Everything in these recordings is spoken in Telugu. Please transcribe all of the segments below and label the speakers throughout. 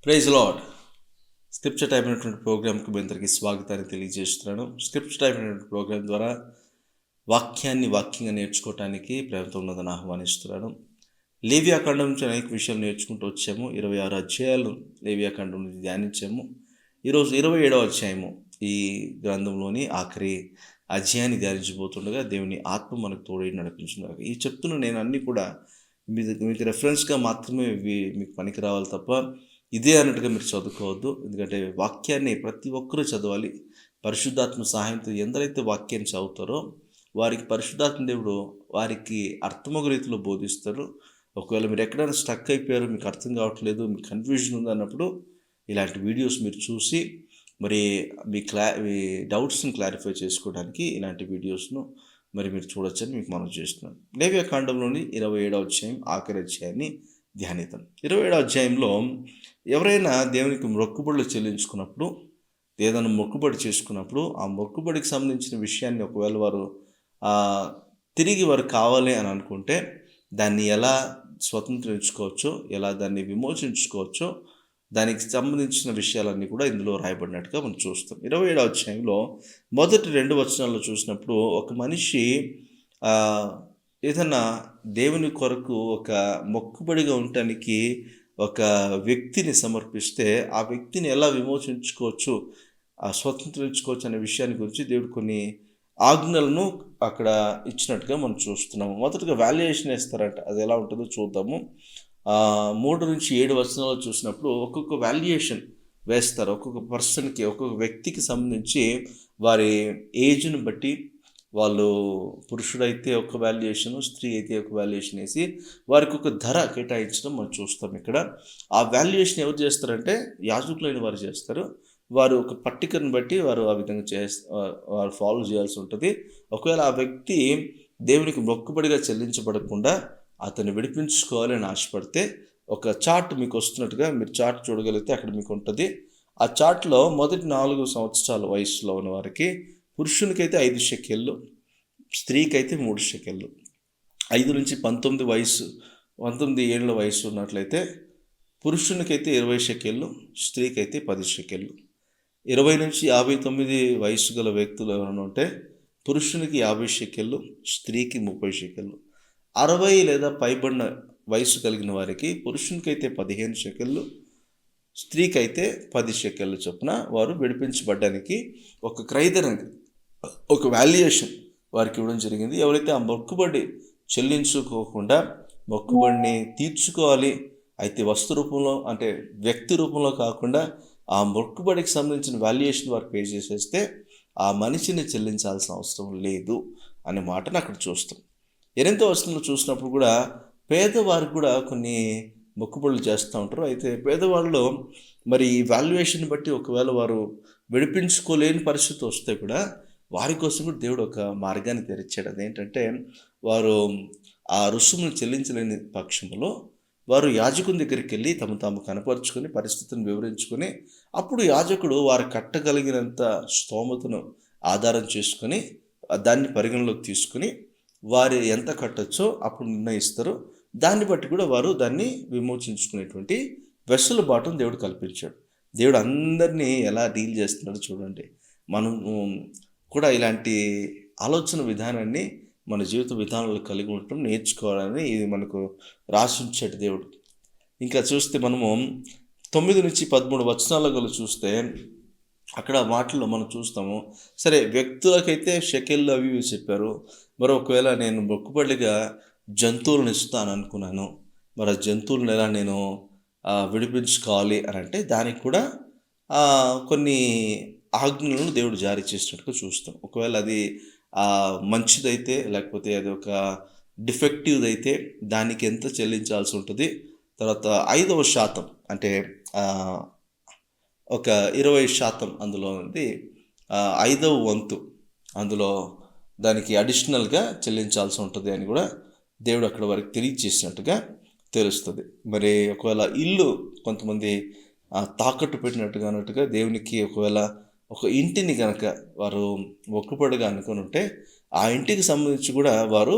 Speaker 1: Praise lord. స్క్రిప్చర్ టైప్ అయినటువంటి ప్రోగ్రామ్కి మీ అందరికీ స్వాగతాన్ని తెలియజేస్తున్నాను. స్క్రిప్చర్ టైప్ అయినటువంటి ప్రోగ్రామ్ ద్వారా వాక్యంగా నేర్చుకోవటానికి ప్రేమతో ఉన్నదని ఆహ్వానిస్తున్నాను. లేవియాకాండం నుంచి అనేక విషయాలు నేర్చుకుంటూ వచ్చాము. 26 అధ్యాయాలు లేవియాకాండం నుంచి ధ్యానించాము. ఈరోజు 27వ అధ్యాయము ఈ గ్రంథంలోని ఆఖరి అధ్యాయాన్ని ధ్యానించబోతుండగా దేవుని ఆత్మ మనకు తోడై నడిపించుగాక. ఈ చెప్తున్న నేను అన్నీ కూడా మీకు రెఫరెన్స్గా మాత్రమే ఇవి మీకు పనికి రావాలి తప్ప ఇదే అన్నట్టుగా మీరు చదువుకోవద్దు. ఎందుకంటే వాక్యాన్ని ప్రతి ఒక్కరూ చదవాలి. పరిశుద్ధాత్మ సహాయంతో ఎందరైతే వాక్యాన్ని చదువుతారో వారికి పరిశుద్ధాత్మ దేవుడు వారికి అర్థమగు రీతిలో బోధిస్తారు. ఒకవేళ మీరు ఎక్కడైనా స్టక్ అయిపోయారు, మీకు అర్థం కావట్లేదు, మీకు కన్ఫ్యూజన్ ఉంది అన్నప్పుడు ఇలాంటి వీడియోస్ మీరు చూసి మరి మీ డౌట్స్ని క్లారిఫై చేసుకోవడానికి ఇలాంటి వీడియోస్ను మరి మీరు చూడొచ్చని మీకు మనం చేస్తున్నాను. లేవియాకాండంలోని 27వ అధ్యాయం ఆఖరి అధ్యాయాన్ని ధ్యానిద్దాం. 27వ అధ్యాయంలో ఎవరైనా దేవునికి మొక్కుబడులు చెల్లించుకున్నప్పుడు, ఏదైనా మొక్కుబడి చేసుకున్నప్పుడు ఆ మొక్కుబడికి సంబంధించిన విషయాన్ని ఒకవేళ వారు తిరిగి వారు కావాలి అని అనుకుంటే దాన్ని ఎలా స్వతంత్రించుకోవచ్చో, ఎలా దాన్ని విమోచించుకోవచ్చో దానికి సంబంధించిన విషయాలన్నీ కూడా ఇందులో రాయబడినట్టుగా మనం చూస్తాం. 27వ అధ్యాయంలో మొదటి 2 వచనాల్లో చూసినప్పుడు ఒక మనిషి ఏదన్నా దేవుని కొరకు ఒక మొక్కుబడిగా ఉండటానికి ఒక వ్యక్తిని సమర్పిస్తే ఆ వ్యక్తిని ఎలా విమోచించుకోవచ్చు, స్వతంత్రించుకోవచ్చు అనే విషయాన్ని గురించి దేవుడు కొన్ని ఆజ్ఞలను అక్కడ ఇచ్చినట్టుగా మనం చూస్తున్నాము. మొదటగా వాల్యుయేషన్ వేస్తారంట. అది ఎలా ఉంటుందో చూద్దాము. 3 నుంచి 7 వచనాలు చూసినప్పుడు ఒక్కొక్క వాల్యుయేషన్ వేస్తారు. ఒక్కొక్క పర్సన్కి, ఒక్కొక్క వ్యక్తికి సంబంధించి వారి ఏజ్ని బట్టి వాళ్ళు పురుషుడైతే ఒక వాల్యుయేషను, స్త్రీ అయితే ఒక వాల్యుయేషన్ వేసి వారికి ఒక ధర కేటాయించడం మనం చూస్తాం. ఇక్కడ ఆ వాల్యుయేషన్ ఎవరు చేస్తారంటే యాజకులైన వారు చేస్తారు. వారు ఒక పట్టికను బట్టి వారు ఆ విధంగా వారు ఫాలో చేయాల్సి ఉంటుంది. ఒకవేళ ఆ వ్యక్తి దేవునికి మొక్కుబడిగా చెల్లించబడకుండా అతన్ని విడిపించుకోవాలని ఆశపడితే ఒక చార్ట్ మీకు వస్తున్నట్టుగా మీరు చార్ట్ చూడగలిగితే అక్కడ మీకు ఉంటుంది. ఆ చార్ట్లో మొదటి 4 సంవత్సరాల వయసులో ఉన్న వారికి పురుషునికైతే 5 షెకెళ్ళు, స్త్రీకైతే 3 షెకెళ్ళు. 5 నుంచి 19 ఏళ్ళ వయసు ఉన్నట్లయితే పురుషునికైతే 20 షెకెళ్ళు, స్త్రీకైతే 10 షెకెళ్ళు. 20 నుంచి 59 వయసు గల వ్యక్తులు ఎవరైనా ఉంటే పురుషునికి 50 షెకెళ్ళు, స్త్రీకి 30 షెకెళ్ళు. 60 లేదా పైబడిన వయసు కలిగిన వారికి పురుషునికైతే 15 షెకెళ్ళు, స్త్రీకైతే 10 షెకెళ్ళు చొప్పున వారు విడిపించబడ్డానికి ఒక క్రైదన, ఒక వాల్యుయేషన్ వారికి ఇవ్వడం జరిగింది. ఎవరైతే ఆ మొక్కుబడి చెల్లించుకోకుండా మొక్కుబడిని తీర్చుకోవాలి, అయితే వస్తు రూపంలో అంటే వ్యక్తి రూపంలో కాకుండా ఆ మొక్కుబడికి సంబంధించిన వాల్యుయేషన్ వారు పే చేసేస్తే ఆ మనిషిని చెల్లించాల్సిన అవసరం లేదు అనే మాటను అక్కడ చూస్తాం. 8వ వచనంలో చూసినప్పుడు కూడా పేదవారికి కూడా కొన్ని మొక్కుబడులు చేస్తూ ఉంటారు. అయితే పేదవాళ్ళు మరి ఈ వాల్యుయేషన్ బట్టి ఒకవేళ వారు విడిపించుకోలేని పరిస్థితి వస్తే కూడా వారి కోసం కూడా దేవుడు ఒక మార్గాన్ని తెరిచాడు. అదేంటంటే వారు ఆ రుసుమును చెల్లించలేని పక్షంలో వారు యాజకుని దగ్గరికి వెళ్ళి తాము కనపరుచుకొని పరిస్థితిని వివరించుకొని అప్పుడు యాజకుడు వారు కట్టగలిగినంత స్తోమతను ఆధారం చేసుకొని దాన్ని పరిగణలోకి తీసుకుని వారు ఎంత కట్టచ్చో అప్పుడు నిర్ణయిస్తారు. దాన్ని బట్టి కూడా వారు దాన్ని విమోచించుకునేటువంటి వెసులుబాటును దేవుడు కల్పించాడు. దేవుడు అందరినీ ఎలా డీల్ చేస్తున్నాడో చూడండి. మనం కూడా ఇలాంటి ఆలోచన విధానాన్ని మన జీవిత విధానంలో కలిగి ఉండటం నేర్చుకోవాలని ఇది మనకు రాసించాడు దేవుడు. ఇంకా చూస్తే మనము 9 నుంచి 13 వచనాలలో చూస్తే అక్కడ మాటల్లో మనం చూస్తాము. సరే, వ్యక్తులకైతే షెకెళ్ళు అవి ఇవి చెప్పారు. మరి ఒకవేళ నేను మొక్కుబడిగా జంతువులను ఇస్తాను అనుకున్నాను, మరి ఆ జంతువులను ఎలా నేను విడిపించుకోవాలి అని అంటే దానికి కూడా కొన్ని ఆజ్ఞలను దేవుడు జారీ చేసినట్టుగా చూస్తాం. ఒకవేళ అది మంచిదైతే లేకపోతే అది ఒక డిఫెక్టివ్ అయితే దానికి ఎంత చెల్లించాల్సి ఉంటుంది. తర్వాత 5% అంటే ఒక 20% అందులో ఉంది 5వ వంతు అందులో దానికి అడిషనల్గా చెల్లించాల్సి ఉంటుంది అని కూడా దేవుడు అక్కడ వారికి తెలియజేసినట్టుగా తెలుస్తుంది. మరి ఒకవేళ ఇల్లు కొంతమంది తాకట్టు పెట్టినట్టుగా అన్నట్టుగా దేవునికి ఒకవేళ ఒక ఇంటిని కనుక వారు మొక్కుబడిగా అనుకుని ఉంటే ఆ ఇంటికి సంబంధించి కూడా వారు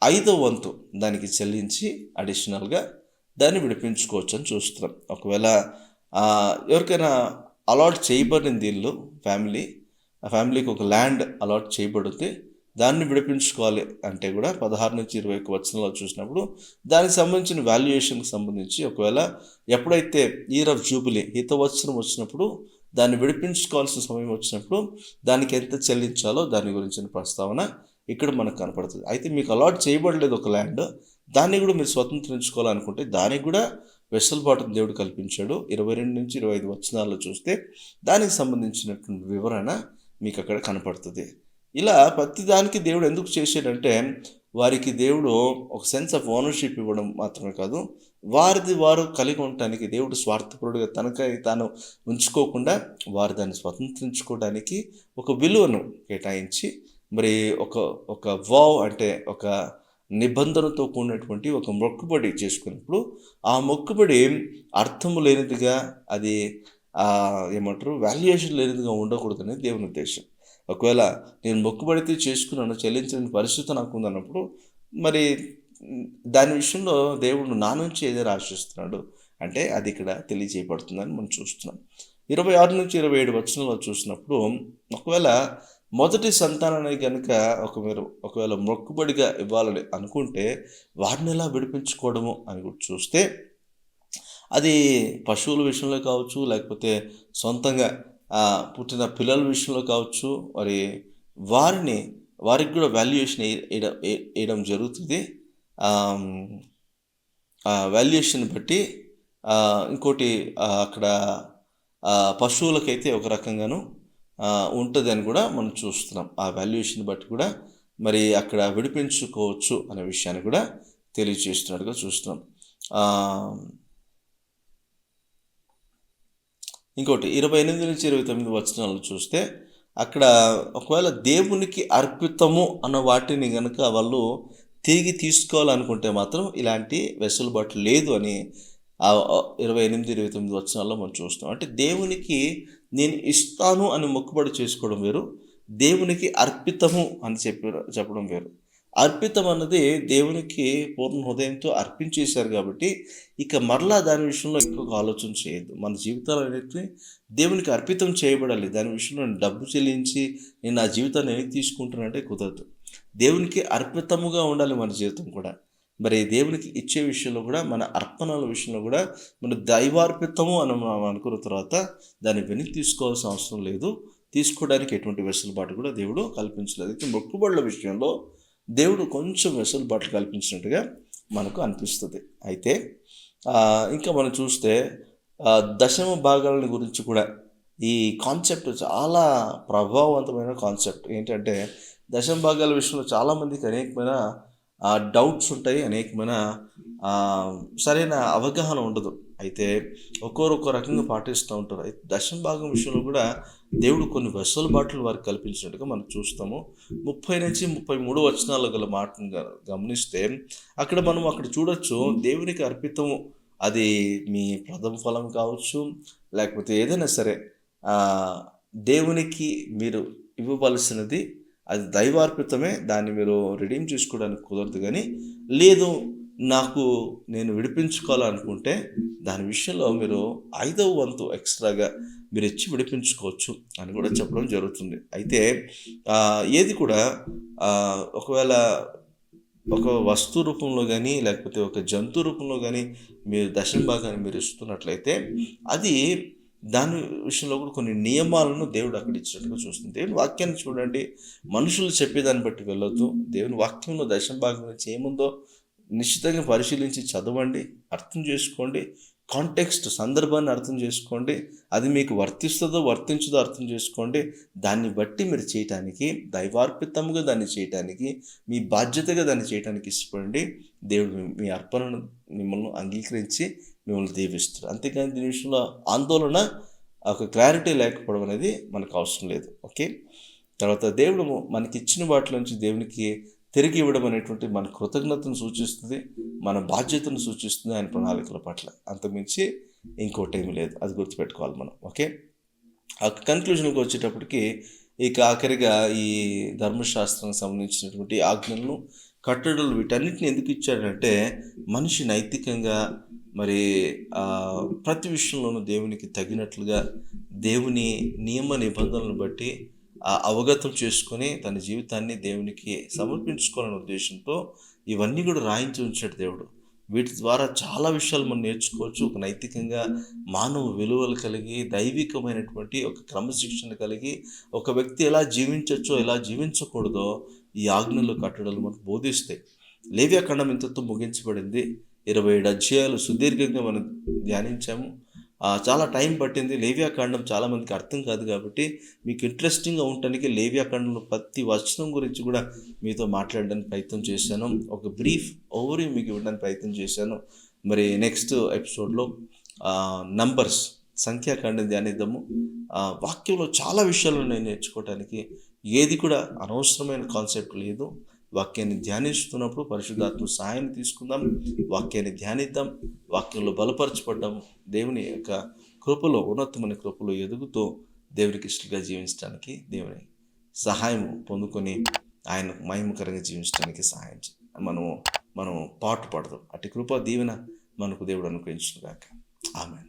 Speaker 1: 5వ వంతు దానికి చెల్లించి అడిషనల్గా దాన్ని విడిపించుకోవచ్చు అని చూస్తున్నాం. ఒకవేళ ఎవరికైనా అలాట్ చేయబడింది ఇల్లు, ఫ్యామిలీ, ఆ ఫ్యామిలీకి ఒక ల్యాండ్ అలాట్ చేయబడితే దాన్ని విడిపించుకోవాలి అంటే కూడా 16-21 వచనంలో చూసినప్పుడు దానికి సంబంధించిన వాల్యుయేషన్కి సంబంధించి ఒకవేళ ఎప్పుడైతే ఇయర్ ఆఫ్ జూబిలీ హితవత్సరం వచ్చినప్పుడు దాన్ని విడిపించుకోవాల్సిన సమయం వచ్చినప్పుడు దానికి ఎంత చెల్లించాలో దాని గురించిన ప్రస్తావన ఇక్కడ మనకు కనపడుతుంది. అయితే మీకు అలాట్ చేయబడలేదు ఒక ల్యాండ్, దాన్ని కూడా మీరు స్వతంత్రించుకోవాలనుకుంటే దానికి కూడా వెసులుబాటును దేవుడు కల్పించాడు. 22-25 వచనాల్లో చూస్తే దానికి సంబంధించినటువంటి వివరణ మీకు అక్కడ కనపడుతుంది. ఇలా ప్రతి దానికి దేవుడు ఎందుకు చేశాడంటే వారికి దేవుడు ఒక సెన్స్ ఆఫ్ ఓనర్షిప్ ఇవ్వడం మాత్రమే కాదు, వారిది వారు కలిగి ఉండటానికి దేవుడు స్వార్థపరుడుగా తనకై తాను ఉంచుకోకుండా వారు దాన్ని స్వతంత్రించుకోవడానికి ఒక విలువను కేటాయించి మరి ఒక ఒక వావ్ అంటే ఒక నిబంధనతో కూడినటువంటి ఒక మొక్కుబడి చేసుకున్నప్పుడు ఆ మొక్కుబడి అర్థము లేనిదిగా, అది ఏమంటారు వాల్యుయేషన్ లేనిదిగా ఉండకూడదనేది దేవుని ఉద్దేశం. ఒకవేళ నేను మొక్కుబడితే చేసుకున్నాను, చెల్లించలేని పరిస్థితి నాకు ఉందన్నప్పుడు మరి దాని విషయంలో దేవుడు నా నుంచి ఏదైనా ఆశిస్తున్నాడు అంటే అది ఇక్కడ తెలియజేయబడుతుందని మనం చూస్తున్నాం. 26-27 వచనంలో చూసినప్పుడు ఒకవేళ మొదటి సంతానాన్ని కనుక మీరు ఒకవేళ మొక్కుబడిగా ఇవ్వాలని అనుకుంటే వారిని ఎలా విడిపించుకోవడము అని కూడా చూస్తే అది పశువుల విషయంలో కావచ్చు, లేకపోతే సొంతంగా పుట్టిన పిల్లల విషయంలో కావచ్చు, మరి వారికి కూడా వాల్యుయేషన్ వేయడం జరుగుతుంది. వాల్యుయేషన్ బట్టి ఇంకోటి అక్కడ పశువులకైతే ఒక రకంగాను ఉంటుంది అని కూడా మనం చూస్తున్నాం. ఆ వాల్యుయేషన్ బట్టి కూడా మరి అక్కడ విడిపించుకోవచ్చు అనే విషయాన్ని కూడా తెలియజేస్తున్నట్టుగా చూస్తున్నాం. ఇంకోటి 28-29 వచనాలు చూస్తే అక్కడ ఒకవేళ దేవునికి అర్పితము అన్న వాటిని కనుక వాళ్ళు తిరిగి తీసుకోవాలనుకుంటే మాత్రం ఇలాంటి వెసులుబాటు లేదు అని 28-29 వచనాల్లో మనం చూస్తాం. అంటే దేవునికి నేను ఇస్తాను అని మొక్కుబడి చేసుకోవడం వేరు, దేవునికి అర్పితము అని చెప్పడం వేరు. అర్పితం అన్నది దేవునికి పూర్ణ హృదయంతో అర్పించేశారు కాబట్టి ఇక మరలా దాని విషయంలో ఎక్కువ ఆలోచన చేయొద్దు. మన జీవితాలు అనేది దేవునికి అర్పితం చేయబడాలి. దాని విషయంలో డబ్బు చెల్లించి నేను నా జీవితాన్ని వెనక్కి తీసుకుంటానంటే కుదరదు. దేవునికి అర్పితముగా ఉండాలి మన జీవితం కూడా. మరి దేవునికి ఇచ్చే విషయంలో కూడా మన అర్పణల విషయంలో కూడా మన దైవార్పితము అని మనం అనుకున్న తర్వాత దాన్ని వెనక్కి తీసుకోవాల్సిన అవసరం లేదు. తీసుకోవడానికి ఎటువంటి వెసులుబాటు కూడా దేవుడు కల్పించలేదు. అయితే మొక్కుబడుల విషయంలో దేవుడు కొంచెం వెసులుబాటు కల్పించినట్టుగా మనకు అనిపిస్తుంది. అయితే ఇంకా మనం చూస్తే దశమ భాగాల గురించి కూడా ఈ కాన్సెప్ట్ చాలా ప్రభావవంతమైన కాన్సెప్ట్. ఏంటంటే దశమ భాగాల విషయంలో చాలామందికి అనేకమైన డౌట్స్ ఉంటాయి, అనేకమైన సరైన అవగాహన ఉండదు. అయితే ఒక్కో రకంగా పాటిస్తూ ఉంటారు. అయితే దశమ భాగం విషయంలో కూడా దేవుడు కొన్ని వెసులుబాట్లు వారికి కల్పించినట్టుగా మనం చూస్తాము. 30-33 వచనాలు గల మాటను గమనిస్తే అక్కడ చూడొచ్చు, దేవునికి అర్పితము అది మీ ప్రథమ ఫలం కావచ్చు, లేకపోతే ఏదైనా సరే దేవునికి మీరు ఇవ్వవలసినది అది దైవార్పితమే, దాన్ని మీరు రిడీమ్ చేసుకోవడానికి కుదరదు. కానీ లేదు నేను విడిపించుకోవాలనుకుంటే దాని విషయంలో మీరు 5వ వంతు ఎక్స్ట్రాగా మీరు ఇచ్చి విడిపించుకోవచ్చు అని కూడా చెప్పడం జరుగుతుంది. అయితే ఏది కూడా ఒకవేళ ఒక వస్తు రూపంలో కానీ లేకపోతే ఒక జంతు రూపంలో కానీ మీరు దశమ భాగాన్ని మీరు ఇస్తున్నట్లయితే అది దాని విషయంలో కూడా కొన్ని నియమాలను దేవుడు అక్కడ ఇచ్చినట్టుగా చూస్తుంది. దేవుని వాక్యాన్ని చూడండి, మనుషులు చెప్పేదాన్ని బట్టి వెళ్ళొద్దు. దేవుని వాక్యంలో దశమ భాగం నుంచి ఏముందో నిశ్చితంగా పరిశీలించి చదవండి, అర్థం చేసుకోండి, కాంటెక్స్ట్ సందర్భాన్ని అర్థం చేసుకోండి, అది మీకు వర్తించదో అర్థం చేసుకోండి. దాన్ని బట్టి మీరు చేయటానికి, దైవార్పితముగా దాన్ని చేయటానికి, మీ బాధ్యతగా దాన్ని చేయటానికి ఇష్టపడండి. దేవుడు మీ అర్పణను మిమ్మల్ని అంగీకరించి మిమ్మల్ని దీవిస్తారు. అంతేకాని దీని విషయంలో ఆందోళన, ఒక క్లారిటీ లేకపోవడం అనేది మనకు అవసరం లేదు. ఓకే. తర్వాత దేవుడు మనకిచ్చిన వాటిలోంచి దేవునికి తిరిగి ఇవ్వడం అనేటువంటి మన కృతజ్ఞతను సూచిస్తుంది, మన బాధ్యతను సూచిస్తుంది ఆయన ప్రణాళికల పట్ల. అంతకుమించి ఇంకోటేమీ లేదు. అది గుర్తుపెట్టుకోవాలి మనం. ఓకే. ఆ కన్క్లూజన్కి వచ్చేటప్పటికి ఇక ఆఖరిగా ఈ ధర్మశాస్త్రానికి సంబంధించినటువంటి ఆజ్ఞలను, కట్టడలు వీటన్నిటిని ఎందుకు ఇచ్చాడంటే మనిషి నైతికంగా మరి ప్రతి విషయంలోనూ దేవునికి తగినట్లుగా దేవుని నియమ నిబంధనలను బట్టి అవగతం చేసుకొని తన జీవితాన్ని దేవునికి సమర్పించుకోవాలనే ఉద్దేశంతో ఇవన్నీ కూడా రాయించి ఉంచాడు దేవుడు. వీటి ద్వారా చాలా విషయాలు మనం నేర్చుకోవచ్చు. ఒక నైతికంగా మానవ విలువలు కలిగి, దైవికమైనటువంటి ఒక క్రమశిక్షణ కలిగి, ఒక వ్యక్తి ఎలా జీవించవచ్చో, ఎలా జీవించకూడదో ఈ ఆజ్ఞలు, కట్టడలు మనకు బోధిస్తాయి. లేవ్యాకాండం ఇంతతో ముగించబడింది. 27 అధ్యాయాలు సుదీర్ఘంగా మనం ధ్యానించాము. చాలా టైం పట్టింది. లేవ్యాకాండం చాలామందికి అర్థం కాదు కాబట్టి మీకు ఇంట్రెస్టింగ్గా ఉండటానికి లేవ్యాకాండంలో ప్రతి వచనం గురించి కూడా మీతో మాట్లాడడానికి ప్రయత్నం చేశాను. ఒక బ్రీఫ్ ఓవర్వ్యూ మీకు ఇవ్వడానికి ప్రయత్నం చేశాను. మరి నెక్స్ట్ ఎపిసోడ్లో నంబర్స్, సంఖ్యాకాండం ధ్యానిద్దాము. వాక్యంలో చాలా విషయాలు నేను నేర్చుకోవటానికి, ఏది కూడా అనవసరమైన కాన్సెప్ట్ లేదు. వాక్యాన్ని ధ్యానిస్తున్నప్పుడు పరిశుద్ధాత్మ సహాయాన్ని తీసుకుందాం, వాక్యాన్ని ధ్యానిద్దాం, వాక్యంలో బలపరచబడ్డాం. దేవుని యొక్క కృపలో, ఉన్నతమైన కృపలో ఎదుగుతూ దేవునికి ఇష్టంగా జీవించడానికి, దేవుని సహాయం పొందుకొని ఆయన మహిమకరంగా జీవించడానికి సహాయం మనం పాటు పడదాం. అటు కృప దీవెన మనకు దేవుడు అనుగ్రహించును గాక. ఆమేన్.